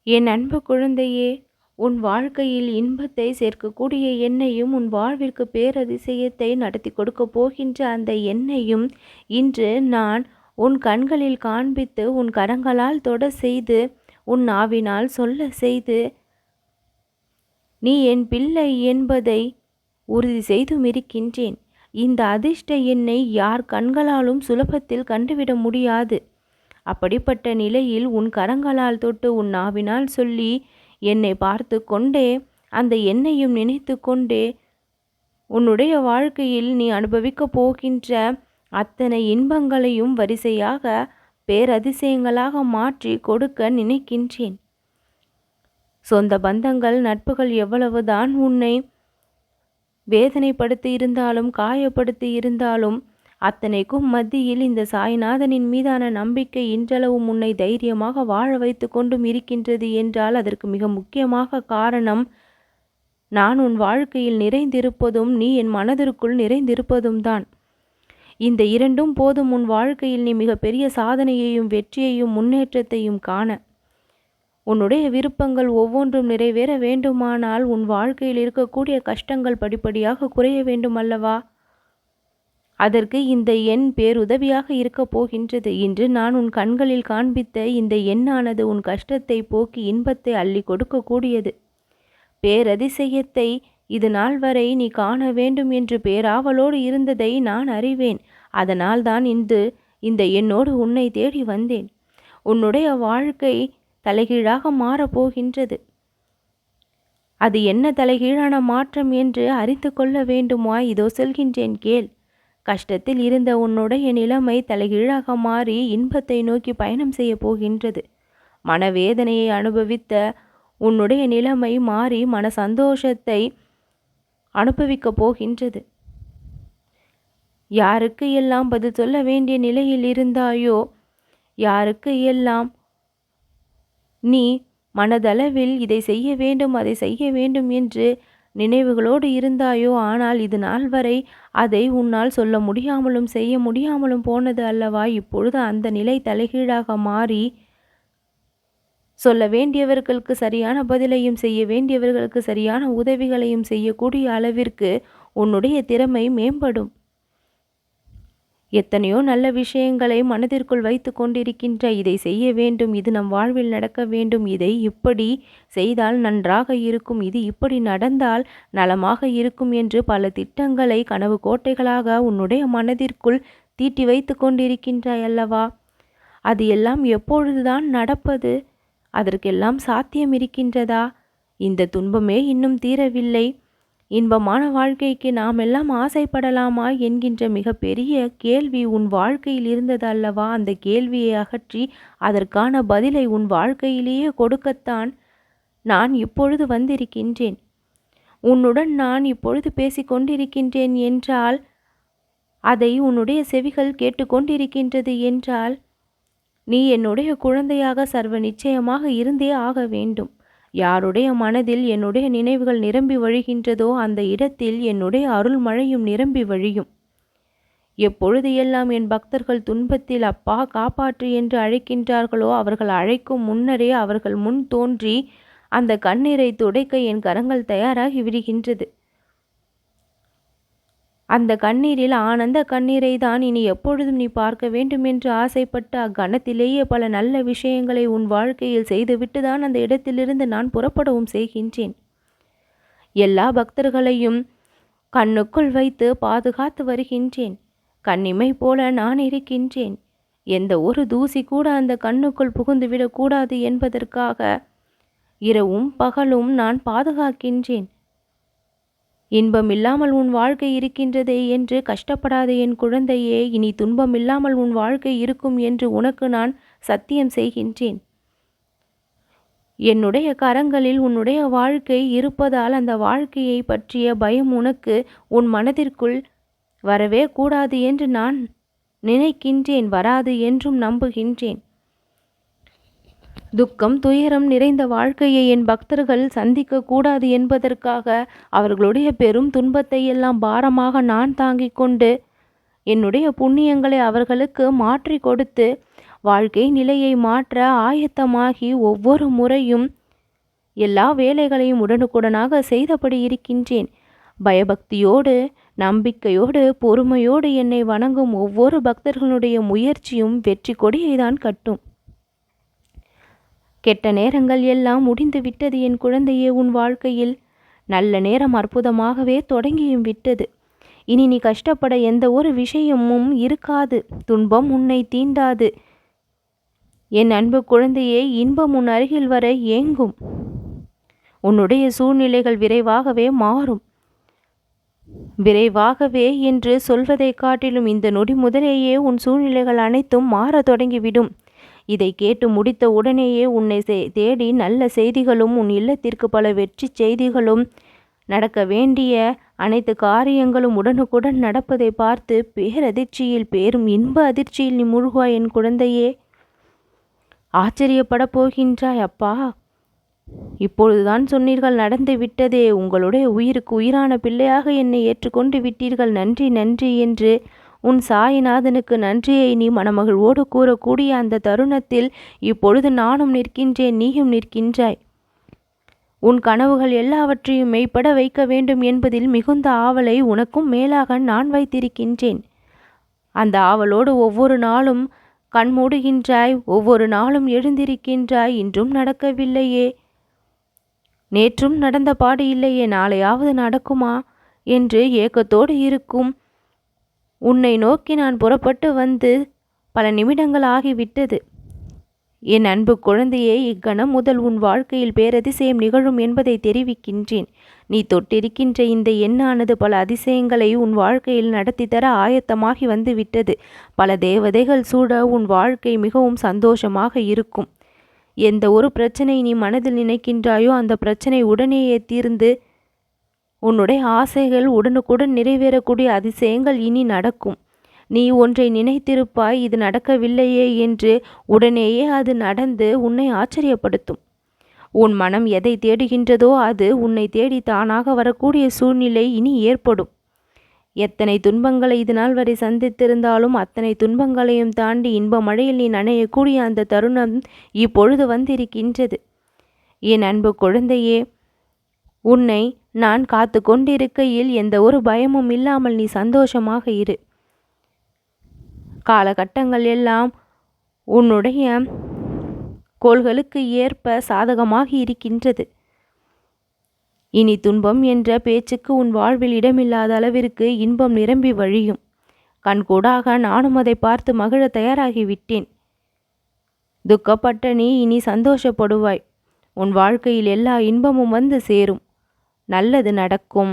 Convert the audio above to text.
என் அன்பு குழந்தையே, உன் வாழ்க்கையில் இன்பத்தை சேர்க்கக்கூடிய என்னையும், உன் வாழ்விற்கு பேரதிசயத்தை நடத்தி கொடுக்கப் போகின்ற அந்த என்னையும் இன்று நான் உன் கண்களில் காண்பித்து, உன் கரங்களால் தொட செய்து, உன் நாவினால் சொல்ல செய்து, நீ என் பிள்ளை என்பதை உறுதி செய்தும் இருக்கின்றேன். இந்த அதிர்ஷ்ட எண்ணை யார் கண்களாலும் சுலபத்தில் கண்டுவிட முடியாது. அப்படிப்பட்ட நிலையில் உன் கரங்களால் தொட்டு உன் நாவினால் சொல்லி என்னை பார்த்து கொண்டே அந்த எண்ணையும் நினைத்து கொண்டே உன்னுடைய வாழ்க்கையில் நீ அனுபவிக்கப் போகின்ற அத்தனை இன்பங்களையும் வரிசையாக பேரதிசயங்களாக மாற்றி கொடுக்க நினைக்கின்றேன். சொந்த பந்தங்கள் நட்புகள் எவ்வளவுதான் உன்னை வேதனைப்படுத்தி இருந்தாலும் காயப்படுத்தி இருந்தாலும் அத்தனைக்கும் மத்தியில் இந்த சாய்நாதனின் மீதான நம்பிக்கை இன்றளவும் உன்னை தைரியமாக வாழ வைத்து கொண்டும் இருக்கின்றது என்றால் அதற்கு மிக முக்கியமாக காரணம் நான் உன் வாழ்க்கையில் நிறைந்திருப்பதும் நீ என் மனதிற்குள் நிறைந்திருப்பதும் தான். இந்த இரண்டும் போதும் உன் வாழ்க்கையில் நீ மிகப்பெரிய சாதனையையும் வெற்றியையும் முன்னேற்றத்தையும் காண. உன்னுடைய விருப்பங்கள் ஒவ்வொன்றும் நிறைவேற வேண்டுமானால் உன் வாழ்க்கையில் இருக்கக்கூடிய கஷ்டங்கள் படிப்படியாக குறைய வேண்டும் அல்லவா? அதற்கு இந்த எண் பேருதவியாக இருக்கப் போகின்றது. இன்று நான் உன் கண்களில் காண்பித்த இந்த எண்ணானது உன் கஷ்டத்தை போக்கி இன்பத்தை அள்ளி கொடுக்கக்கூடியது. பேரதிசயத்தை இது நாள் வரை நீ காண வேண்டும் என்று பேராவலோடு இருந்ததை நான் அறிவேன். அதனால் தான் இன்று இந்த எண்ணோடு உன்னை தேடி வந்தேன். உன்னுடைய வாழ்க்கை தலைகீழாக மாறப்போகின்றது. அது என்ன தலைகீழான மாற்றம் என்று அறிந்து கொள்ள வேண்டுமா? இதோ சொல்கின்றேன் கேள். கஷ்டத்தில் இருந்த உன்னுடைய நிலைமை தலைகீழாக மாறி இன்பத்தை நோக்கி பயணம் செய்ய போகின்றது. மனவேதனையை அனுபவித்த உன்னுடைய நிலைமை மாறி மன சந்தோஷத்தை அனுபவிக்கப் போகின்றது. யாருக்கு எல்லாம் பதில் சொல்ல வேண்டிய நிலையில் இருந்தாயோ, யாருக்கு எல்லாம் நீ மனதளவில் இதை செய்ய வேண்டும் அதை செய்ய வேண்டும் என்று நினைவுகளோடு இருந்தாயோ, ஆனால் இது நாள் வரை அதை உன்னால் சொல்ல முடியாமலும் செய்ய முடியாமலும் போனது அல்லவா? இப்பொழுது அந்த நிலை தலைகீழாக மாறி சொல்ல வேண்டியவர்களுக்கு சரியான பதிலையும் செய்ய வேண்டியவர்களுக்கு சரியான உதவிகளையும் செய்யக்கூடிய அளவிற்கு உன்னுடைய திறமை மேம்படும். எத்தனையோ நல்ல விஷயங்களை மனதிற்குள் வைத்து கொண்டிருக்கின்ற இதை செய்ய வேண்டும், இது நம் வாழ்வில் நடக்க வேண்டும், இதை இப்படி செய்தால் நன்றாக இருக்கும், இது இப்படி நடந்தால் நலமாக இருக்கும் என்று பல திட்டங்களை கனவு கோட்டைகளாக உன்னுடைய மனதிற்குள் தீட்டி வைத்து கொண்டிருக்கின்றாய் அல்லவா? அது எல்லாம் எப்பொழுதுதான் நடப்பது? அதற்கெல்லாம் சாத்தியம் இருக்கின்றதா? இந்த துன்பமே இன்னும் தீரவில்லை. இன்பமான வாழ்க்கைக்கு நாம் எல்லாம் ஆசைப்படலாமா என்கின்ற மிக பெரிய கேள்வி உன் வாழ்க்கையில் இருந்தது அல்லவா? அந்த கேள்வியை அகற்றி அதற்கான பதிலை உன் வாழ்க்கையிலேயே கொடுக்கத்தான் நான் இப்பொழுது வந்திருக்கின்றேன். உன்னுடன் நான் இப்பொழுது பேசிக்கொண்டிருக்கின்றேன் என்றால், அதை உன்னுடைய செவிகள் கேட்டுக்கொண்டிருக்கின்றது என்றால், நீ என்னுடைய குழந்தையாக சர்வ நிச்சயமாக இருந்தே ஆக வேண்டும். யாருடைய மனதில் என்னுடைய நினைவுகள் நிரம்பி வழிகின்றதோ அந்த இடத்தில் என்னுடைய அருள் மழையும் நிரம்பி வழியும். எப்பொழுது எல்லாம் என் பக்தர்கள் துன்பத்தில் அப்பா காப்பாற்று என்று அழைக்கின்றார்களோ, அவர்கள் அழைக்கும் முன்னரே அவர்கள் முன் தோன்றி அந்த கண்ணீரை துடைக்க என் கரங்கள் தயாராகி விடுகின்றது. அந்த கண்ணீரில் ஆனந்த கண்ணீரை தான் இனி எப்பொழுதும் நீ பார்க்க வேண்டும் என்று ஆசைப்பட்ட அக்கணத்திலேயே பல நல்ல விஷயங்களை உன் வாழ்க்கையில் செய்துவிட்டு தான் அந்த இடத்திலிருந்து நான் புறப்படவும் செய்கின்றேன். எல்லா பக்தர்களையும் கண்ணுக்குள் வைத்து பாதுகாத்து வருகின்றேன். கண்ணிமை போல நான் இருக்கின்றேன். எந்த ஒரு தூசி கூட அந்த கண்ணுக்குள் புகுந்துவிடக்கூடாது என்பதற்காக இரவும் பகலும் நான் பாதுகாக்கின்றேன். இன்பம் இல்லாமல் உன் வாழ்க்கை இருக்கின்றதே என்று கஷ்டப்படாதே என் குழந்தையே. இனி துன்பம் இல்லாமல் உன் வாழ்க்கை இருக்கும் என்று உனக்கு நான் சத்தியம் செய்கின்றேன். என்னுடைய கரங்களில் உன்னுடைய வாழ்க்கை இருப்பதால் அந்த வாழ்க்கையை பற்றிய பயம் உனக்கு உன் மனதிற்குள் வரவே கூடாது என்று நான் நினைக்கின்றேன். வராது என்றும் நம்புகின்றேன். துக்கம் துயரம் நிறைந்த வாழ்க்கையை என் பக்தர்கள் சந்திக்க கூடாது என்பதற்காக அவர்களுடைய பெரும் துன்பத்தை எல்லாம் பாரமாக நான் தாங்கிக் கொண்டு என்னுடைய புண்ணியங்களை அவர்களுக்கு மாற்றி கொடுத்து வாழ்க்கை நிலையை மாற்ற ஆயத்தமாகி ஒவ்வொரு முறையும் எல்லா வேலைகளையும் உடனுக்குடனாக செய்தபடி இருக்கின்றேன். பயபக்தியோடு, நம்பிக்கையோடு, பொறுமையோடு என்னை வணங்கும் ஒவ்வொரு பக்தர்களுடைய முயற்சியும் வெற்றி கொடியைதான் கட்டும். கெட்ட நேரங்கள் எல்லாம் முடிந்து விட்டது என் குழந்தையே. உன் வாழ்க்கையில் நல்ல நேரம் அற்புதமாகவே தொடங்கியும் விட்டது. இனி நீ கஷ்டப்பட எந்த ஒரு விஷயமும் இருக்காது. துன்பம் உன்னை தீண்டாது. என் அன்பு குழந்தையே, இன்பம் உன் அருகில் வர ஏங்கும். உன்னுடைய சூழ்நிலைகள் விரைவாகவே மாறும். விரைவாகவே என்று சொல்வதை காட்டிலும் இந்த நொடி முதலேயே உன் சூழ்நிலைகள் அனைத்தும் மாற தொடங்கிவிடும். இதை கேட்டு முடித்த உடனேயே உன்னை தேடி நல்ல செய்திகளும் உன் இல்லத்திற்கு பல வெற்றி செய்திகளும் நடக்க வேண்டிய அனைத்து காரியங்களும் உடனுக்குடன் நடப்பதை பார்த்து பேரதிர்ச்சியில் பேரும் இன்ப அதிர்ச்சியில் நீ முழுகுவாய் என் குழந்தையே. ஆச்சரியப்பட போகின்றாய். அப்பா, இப்பொழுதுதான் சொன்னீர்கள், நடந்து விட்டதே. உங்களுடைய உயிருக்கு உயிரான பிள்ளையாக என்னை ஏற்றுக்கொண்டு விட்டீர்கள். நன்றி நன்றி என்று உன் சாய்நாதனுக்கு நன்றியை நீ மனமகிழ்வோடு கூறக்கூடிய அந்த தருணத்தில் இப்பொழுது நானும் நிற்கின்றேன், நீயும் நிற்கின்றாய். உன் கனவுகள் எல்லாவற்றையும் மெய்ப்பட வைக்க வேண்டும் என்பதில் மிகுந்த ஆவலை உனக்கும் மேலாக நான் வைத்திருக்கின்றேன். அந்த ஆவலோடு ஒவ்வொரு நாளும் கண்மூடுகின்றாய், ஒவ்வொரு நாளும் எழுந்திருக்கின்றாய். இன்றும் நடக்கவில்லையே, நேற்றும் நடந்த பாடு இல்லையே, நாளையாவது நடக்குமா என்று ஏக்கத்தோடு இருக்கும் உன்னை நோக்கி நான் புறப்பட்டு வந்து பல நிமிடங்கள் ஆகிவிட்டது. என் அன்பு குழந்தையே, இக்கணம் முதல் உன் வாழ்க்கையில் பேரதிசயம் நிகழும் என்பதை தெரிவிக்கின்றேன். நீ தொட்டிருக்கின்ற இந்த எண்ணானது பல அதிசயங்களை உன் வாழ்க்கையில் நடத்தி தர ஆயத்தமாகி வந்து விட்டது. பல தேவதைகள் சூழ உன் வாழ்க்கை மிகவும் சந்தோஷமாக இருக்கும். எந்த ஒரு பிரச்சனை நீ மனதில் நினைக்கின்றாயோ அந்த பிரச்சனை உடனேயே தீர்ந்து உன்னுடைய ஆசைகள் உடனுக்குடன் நிறைவேறக்கூடிய அதிசயங்கள் இனி நடக்கும். நீ ஒன்றை நினைத்திருப்பாய், இது நடக்கவில்லையே என்று. உடனேயே அது நடந்து உன்னை ஆச்சரியப்படுத்தும். உன் மனம் எதை தேடுகின்றதோ அது உன்னை தேடி தானாக வரக்கூடிய சூழ்நிலை இனி ஏற்படும். எத்தனை துன்பங்களை இது நாள் வரை சந்தித்திருந்தாலும் அத்தனை துன்பங்களையும் தாண்டி இன்ப மழையில் நீ நனையக்கூடிய அந்த தருணம் இப்பொழுது வந்திருக்கின்றது. என் அன்பு குழந்தையே, உன்னை நான் காத்து கொண்டிருக்கையில் எந்த ஒரு பயமும் இல்லாமல் நீ சந்தோஷமாக இரு. காலகட்டங்கள் எல்லாம் உன்னுடைய கோள்களுக்கு ஏற்ப சாதகமாக இருக்கின்றது. இனி துன்பம் என்ற பேச்சுக்கு உன் வாழ்வில் இடமில்லாத அளவிற்கு இன்பம் நிரம்பி வழியும். கண்கூடாக நானும் அதை பார்த்து மகிழ தயாராகிவிட்டேன். துக்கப்பட்ட நீ இனி சந்தோஷப்படுவாய். உன் வாழ்க்கையில் எல்லா இன்பமும் வந்து சேரும். நல்லது நடக்கும்.